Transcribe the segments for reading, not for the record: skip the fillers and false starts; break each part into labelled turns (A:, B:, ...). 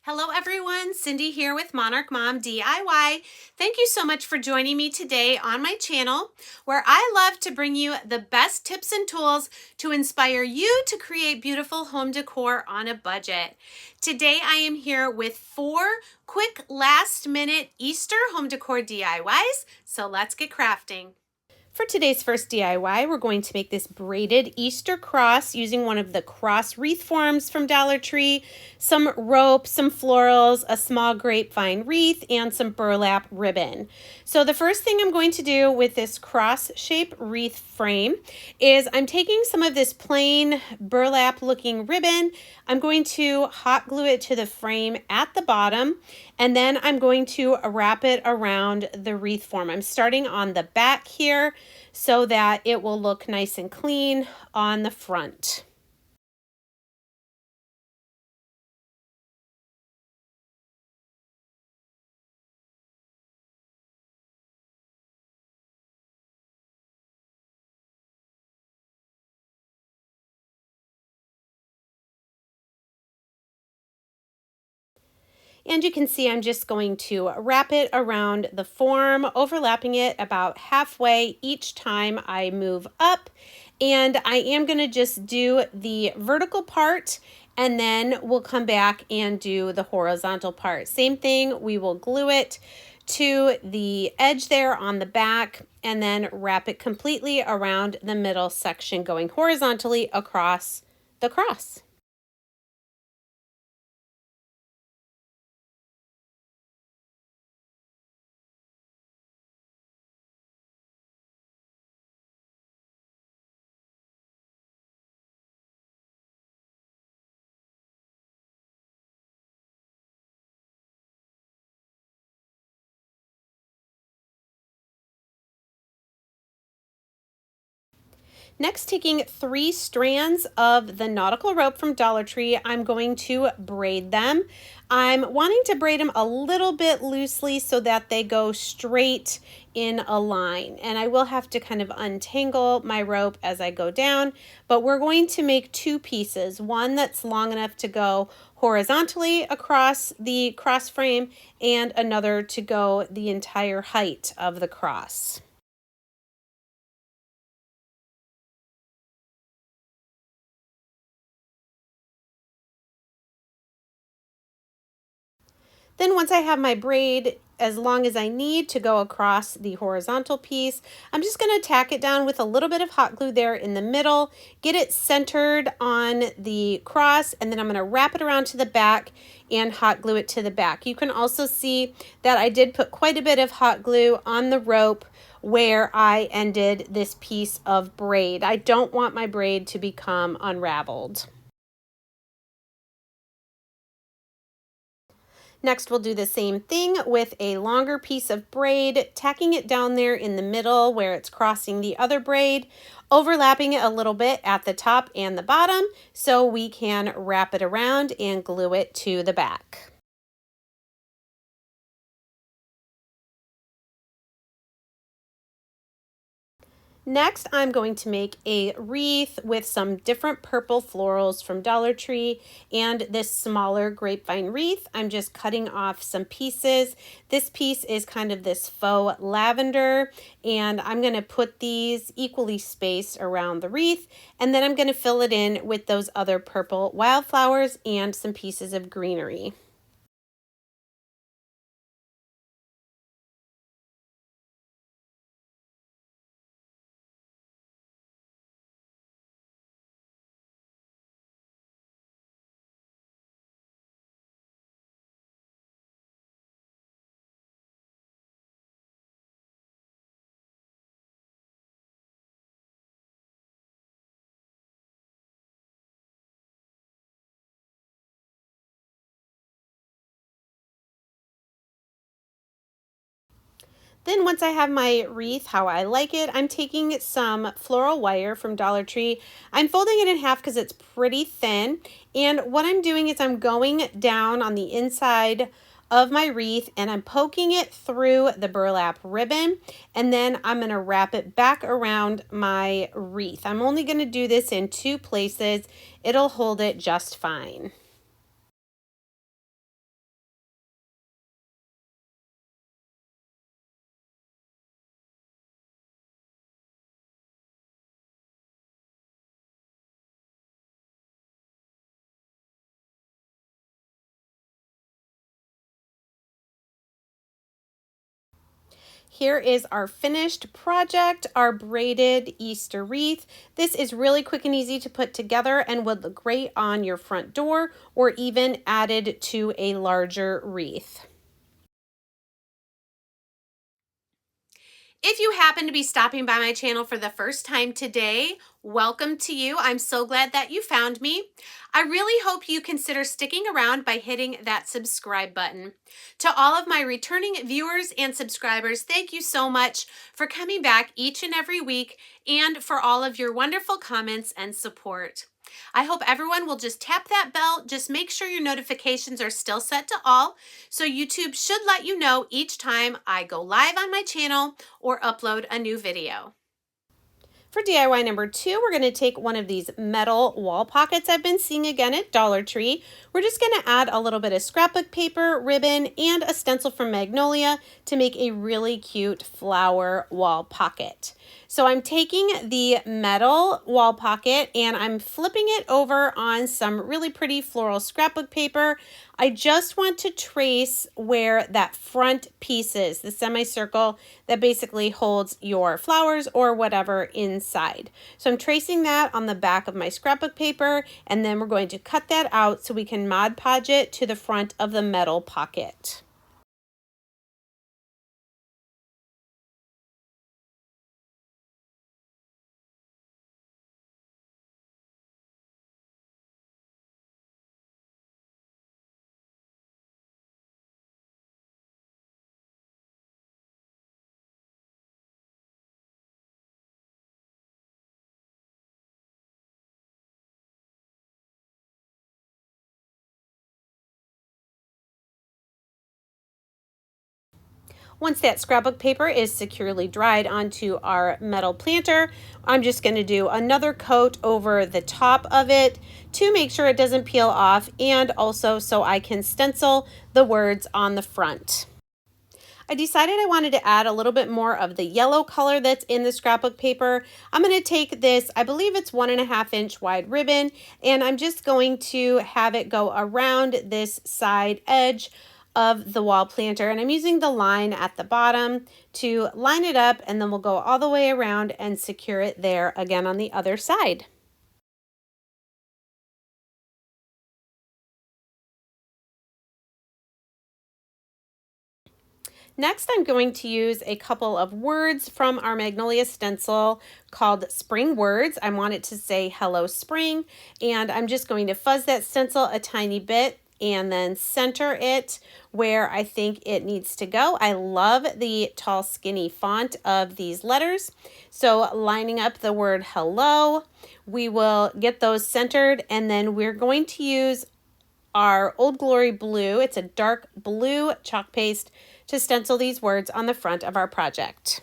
A: Hello everyone, Cindy here with Monarch Mom DIY. Thank you so much for joining me today on my channel, where I love to bring you the best tips and tools to inspire you to create beautiful home decor on a budget. Today I am here with 4 quick last minute Easter home decor DIYs, so let's get crafting. For today's first DIY, we're going to make this braided Easter cross using one of the cross wreath forms from Dollar Tree, some rope, some florals, a small grapevine wreath, and some burlap ribbon. So the first thing I'm going to do with this cross-shaped wreath frame is I'm taking some of this plain burlap looking ribbon. I'm going to hot glue it to the frame at the bottom, and then I'm going to wrap it around the wreath form. I'm starting on the back here so that it will look nice and clean on the front. And you can see I'm just going to wrap it around the form, overlapping it about halfway each time I move up. And I am going to just do the vertical part, and then we'll come back and do the horizontal part. Same thing, we will glue it to the edge there on the back and then wrap it completely around the middle section, going horizontally across the cross. Next, taking 3 strands of the nautical rope from Dollar Tree, I'm going to braid them. I'm wanting to braid them a little bit loosely so that they go straight in a line. And I will have to kind of untangle my rope as I go down, but we're going to make 2 pieces. One that's long enough to go horizontally across the cross frame and another to go the entire height of the cross. Then once I have my braid as long as I need to go across the horizontal piece, I'm just going to tack it down with a little bit of hot glue there in the middle, get it centered on the cross, and then I'm going to wrap it around to the back and hot glue it to the back. You can also see that I did put quite a bit of hot glue on the rope where I ended this piece of braid. I don't want my braid to become unraveled. Next, we'll do the same thing with a longer piece of braid, tacking it down there in the middle where it's crossing the other braid, overlapping it a little bit at the top and the bottom so we can wrap it around and glue it to the back. Next, I'm going to make a wreath with some different purple florals from Dollar Tree and this smaller grapevine wreath. I'm just cutting off some pieces. This piece is kind of this faux lavender, and I'm going to put these equally spaced around the wreath, and then I'm going to fill it in with those other purple wildflowers and some pieces of greenery. Then once I have my wreath how I like it, I'm taking some floral wire from Dollar Tree. I'm folding it in half because it's pretty thin. And what I'm doing is I'm going down on the inside of my wreath and I'm poking it through the burlap ribbon, and then I'm going to wrap it back around my wreath. I'm only going to do this in 2 places. It'll hold it just fine. Here is our finished project, our braided Easter wreath. This is really quick and easy to put together and would look great on your front door or even added to a larger wreath. If you happen to be stopping by my channel for the first time today, welcome to you. I'm so glad that you found me. I really hope you consider sticking around by hitting that subscribe button. To all of my returning viewers and subscribers, thank you so much for coming back each and every week and for all of your wonderful comments and support. I hope everyone will just tap that bell. Just make sure your notifications are still set to all, so YouTube should let you know each time I go live on my channel or upload a new video. For DIY number 2, we're going to take one of these metal wall pockets I've been seeing again at Dollar Tree. We're just going to add a little bit of scrapbook paper, ribbon, and a stencil from Magnolia to make a really cute flower wall pocket. So I'm taking the metal wall pocket and I'm flipping it over on some really pretty floral scrapbook paper. I just want to trace where that front piece is, the semicircle that basically holds your flowers or whatever inside. So I'm tracing that on the back of my scrapbook paper, and then we're going to cut that out so we can Mod Podge it to the front of the metal pocket. Once that scrapbook paper is securely dried onto our metal planter, I'm just going to do another coat over the top of it to make sure it doesn't peel off, and also so I can stencil the words on the front. I decided I wanted to add a little bit more of the yellow color that's in the scrapbook paper. I'm going to take this, I believe it's 1.5 inch wide ribbon, and I'm just going to have it go around this side edge of the wall planter, and I'm using the line at the bottom to line it up, and then we'll go all the way around and secure it there again on the other side. Next, I'm going to use a couple of words from our Magnolia stencil called Spring Words. I want it to say Hello Spring, and I'm just going to fuzz that stencil a tiny bit and then center it where I think it needs to go. I love the tall, skinny font of these letters. So lining up the word hello, we will get those centered, and then we're going to use our Old Glory blue. It's a dark blue chalk paste to stencil these words on the front of our project.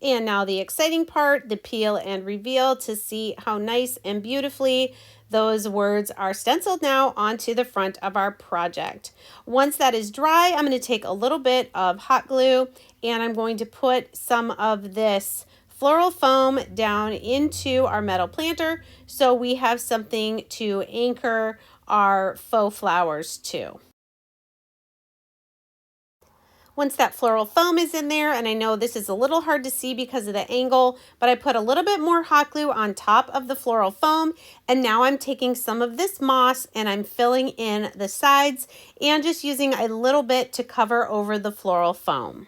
A: And now the exciting part, the peel and reveal, to see how nice and beautifully those words are stenciled now onto the front of our project. Once that is dry, I'm going to take a little bit of hot glue and I'm going to put some of this floral foam down into our metal planter so we have something to anchor our faux flowers to. Once that floral foam is in there, and I know this is a little hard to see because of the angle, but I put a little bit more hot glue on top of the floral foam, and now I'm taking some of this moss and I'm filling in the sides and just using a little bit to cover over the floral foam.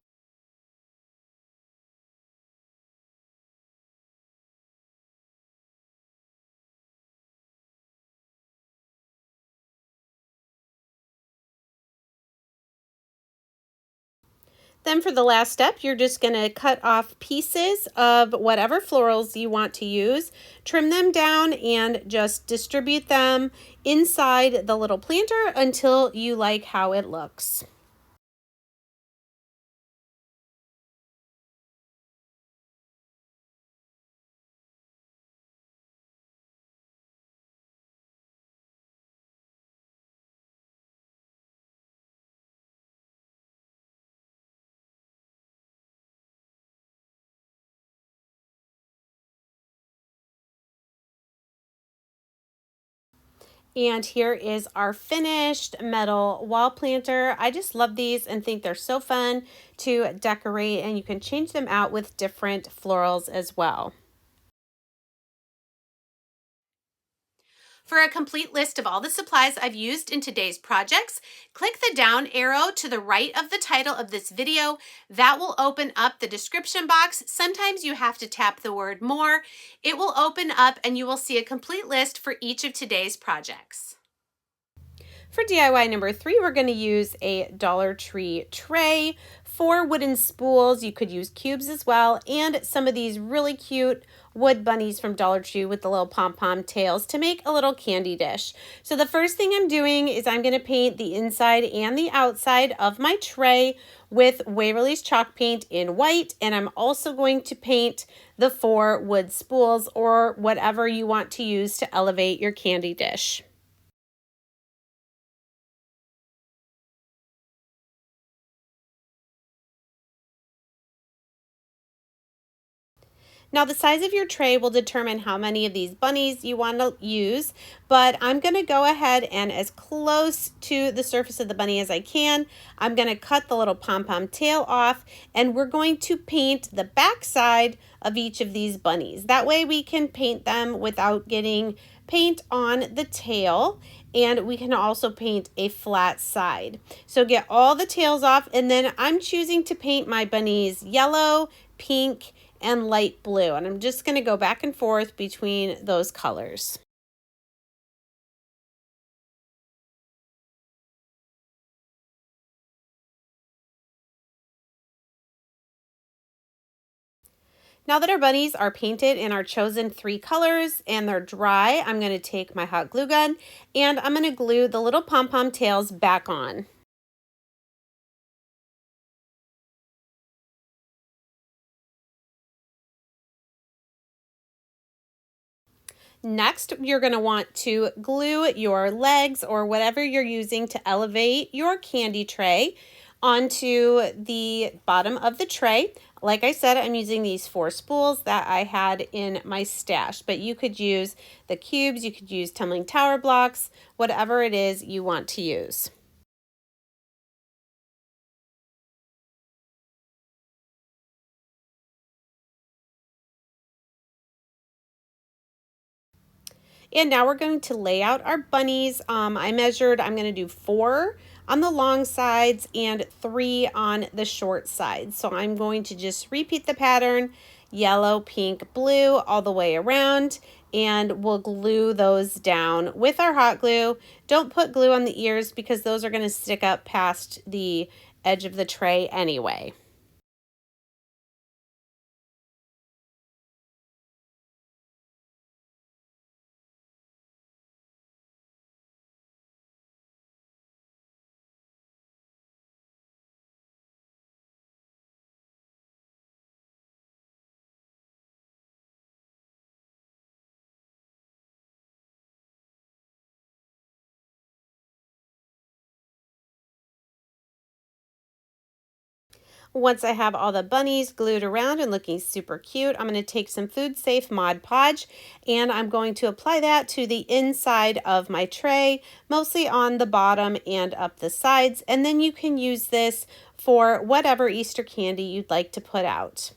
A: Then for the last step, you're just going to cut off pieces of whatever florals you want to use, trim them down, and just distribute them inside the little planter until you like how it looks. And here is our finished metal wall planter. I just love these and think they're so fun to decorate, and you can change them out with different florals as well. For a complete list of all the supplies I've used in today's projects, click the down arrow to the right of the title of this video. That will open up the description box. Sometimes you have to tap the word more. It will open up and you will see a complete list for each of today's projects. For DIY number 3, we're going to use a Dollar Tree tray, 4 wooden spools. You could use cubes as well, and some of these really cute wood bunnies from Dollar Tree with the little pom-pom tails to make a little candy dish. So the first thing I'm doing is I'm going to paint the inside and the outside of my tray with Waverly's chalk paint in white, and I'm also going to paint the 4 wood spools or whatever you want to use to elevate your candy dish. Now the size of your tray will determine how many of these bunnies you want to use, but I'm going to go ahead and as close to the surface of the bunny as I can. I'm going to cut the little pom-pom tail off, and we're going to paint the back side of each of these bunnies. That way we can paint them without getting paint on the tail, and we can also paint a flat side. So get all the tails off, and then I'm choosing to paint my bunnies yellow, pink, and light blue, and I'm just going to go back and forth between those colors. Now that our bunnies are painted in our chosen 3 colors and they're dry, I'm going to take my hot glue gun and I'm going to glue the little pom-pom tails back on. Next, you're going to want to glue your legs or whatever you're using to elevate your candy tray onto the bottom of the tray. Like I said, I'm using these 4 spools that I had in my stash, but you could use the cubes, you could use tumbling tower blocks, whatever it is you want to use. And now we're going to lay out our bunnies. I'm going to do 4 on the long sides and 3 on the short sides. So I'm going to just repeat the pattern, yellow, pink, blue, all the way around, and we'll glue those down with our hot glue. Don't put glue on the ears because those are going to stick up past the edge of the tray anyway. Once I have all the bunnies glued around and looking super cute, I'm going to take some Food Safe Mod Podge and I'm going to apply that to the inside of my tray, mostly on the bottom and up the sides. And then you can use this for whatever Easter candy you'd like to put out.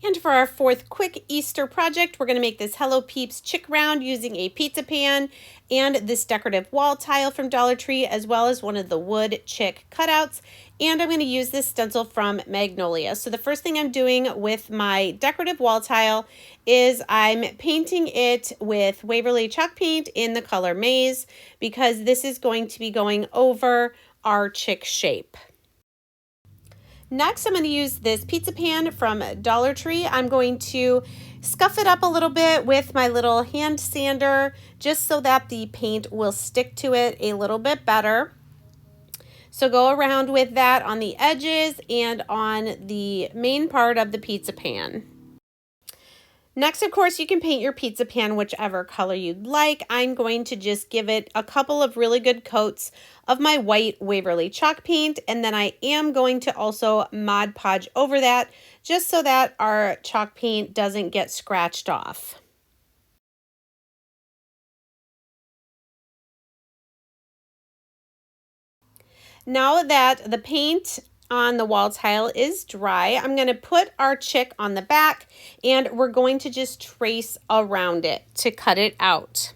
A: And for our 4th quick Easter project, we're going to make this Hello Peeps chick round using a pizza pan and this decorative wall tile from Dollar Tree, as well as one of the wood chick cutouts. And I'm going to use this stencil from Magnolia. So the first thing I'm doing with my decorative wall tile is I'm painting it with Waverly chalk paint in the color Maize, because this is going to be going over our chick shape. Next, I'm going to use this pizza pan from Dollar Tree. I'm going to scuff it up a little bit with my little hand sander just so that the paint will stick to it a little bit better. So go around with that on the edges and on the main part of the pizza pan. Next, of course, you can paint your pizza pan whichever color you'd like. I'm going to just give it a couple of really good coats of my white Waverly chalk paint, and then I am going to also Mod Podge over that just so that our chalk paint doesn't get scratched off. Now that the paint on the wall tile is dry, I'm going to put our chick on the back and we're going to just trace around it to cut it out.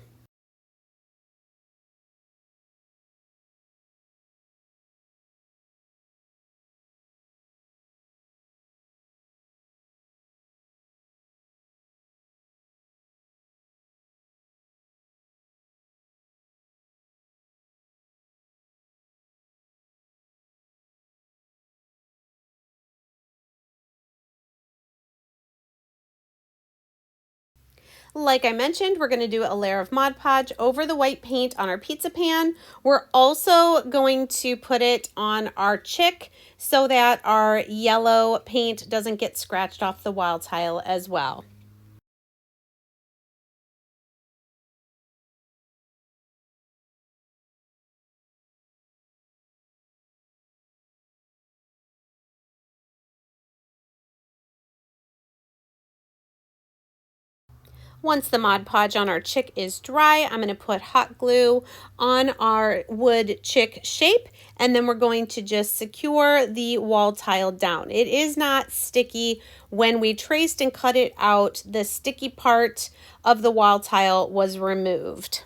A: Like I mentioned, we're going to do a layer of Mod Podge over the white paint on our pizza pan. We're also going to put it on our chick so that our yellow paint doesn't get scratched off the wall tile as well. Once the Mod Podge on our chick is dry, I'm going to put hot glue on our wood chick shape, and then we're going to just secure the wall tile down. It is not sticky. When we traced and cut it out, the sticky part of the wall tile was removed.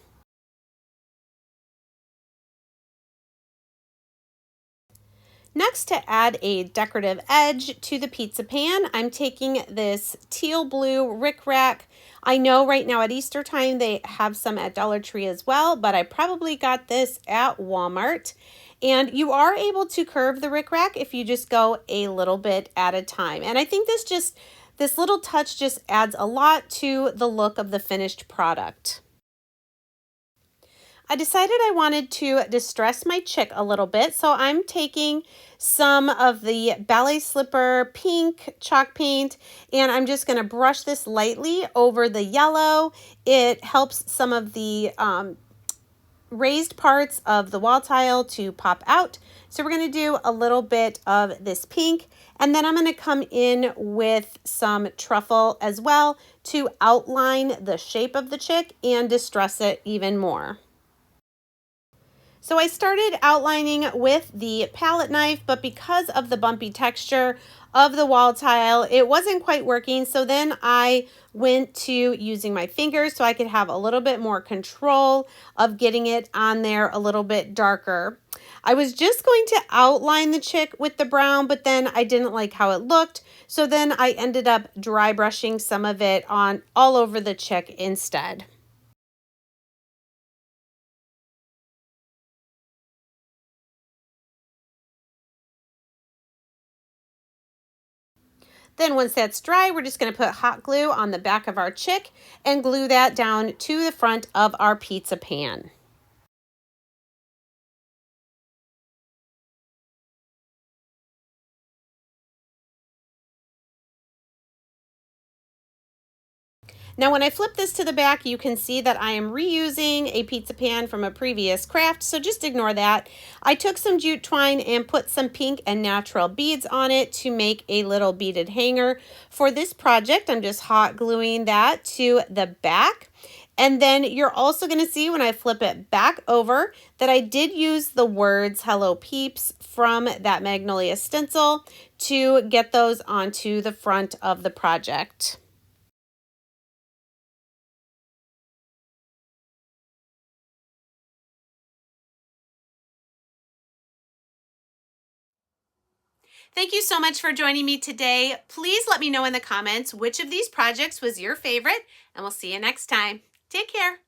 A: Next, to add a decorative edge to the pizza pan, I'm taking this teal blue rickrack. I know right now at Easter time they have some at Dollar Tree as well, but I probably got this at Walmart. And you are able to curve the rickrack if you just go a little bit at a time. And I think this little touch just adds a lot to the look of the finished product. I decided I wanted to distress my chick a little bit, so I'm taking some of the ballet slipper pink chalk paint and I'm just going to brush this lightly over the yellow. It helps some of the raised parts of the wall tile to pop out. So we're going to do a little bit of this pink, and then I'm going to come in with some truffle as well to outline the shape of the chick and distress it even more. So I started outlining with the palette knife, but because of the bumpy texture of the wall tile, it wasn't quite working. So then I went to using my fingers so I could have a little bit more control of getting it on there a little bit darker. I was just going to outline the chick with the brown, but then I didn't like how it looked. So then I ended up dry brushing some of it on all over the chick instead. Then once that's dry, we're just going to put hot glue on the back of our chick and glue that down to the front of our pizza pan. Now when I flip this to the back, you can see that I am reusing a pizza pan from a previous craft, so just ignore that. I took some jute twine and put some pink and natural beads on it to make a little beaded hanger. For this project, I'm just hot gluing that to the back. And then you're also going to see when I flip it back over that I did use the words Hello Peeps from that Magnolia stencil to get those onto the front of the project. Thank you so much for joining me today. Please let me know in the comments which of these projects was your favorite, and we'll see you next time. Take care.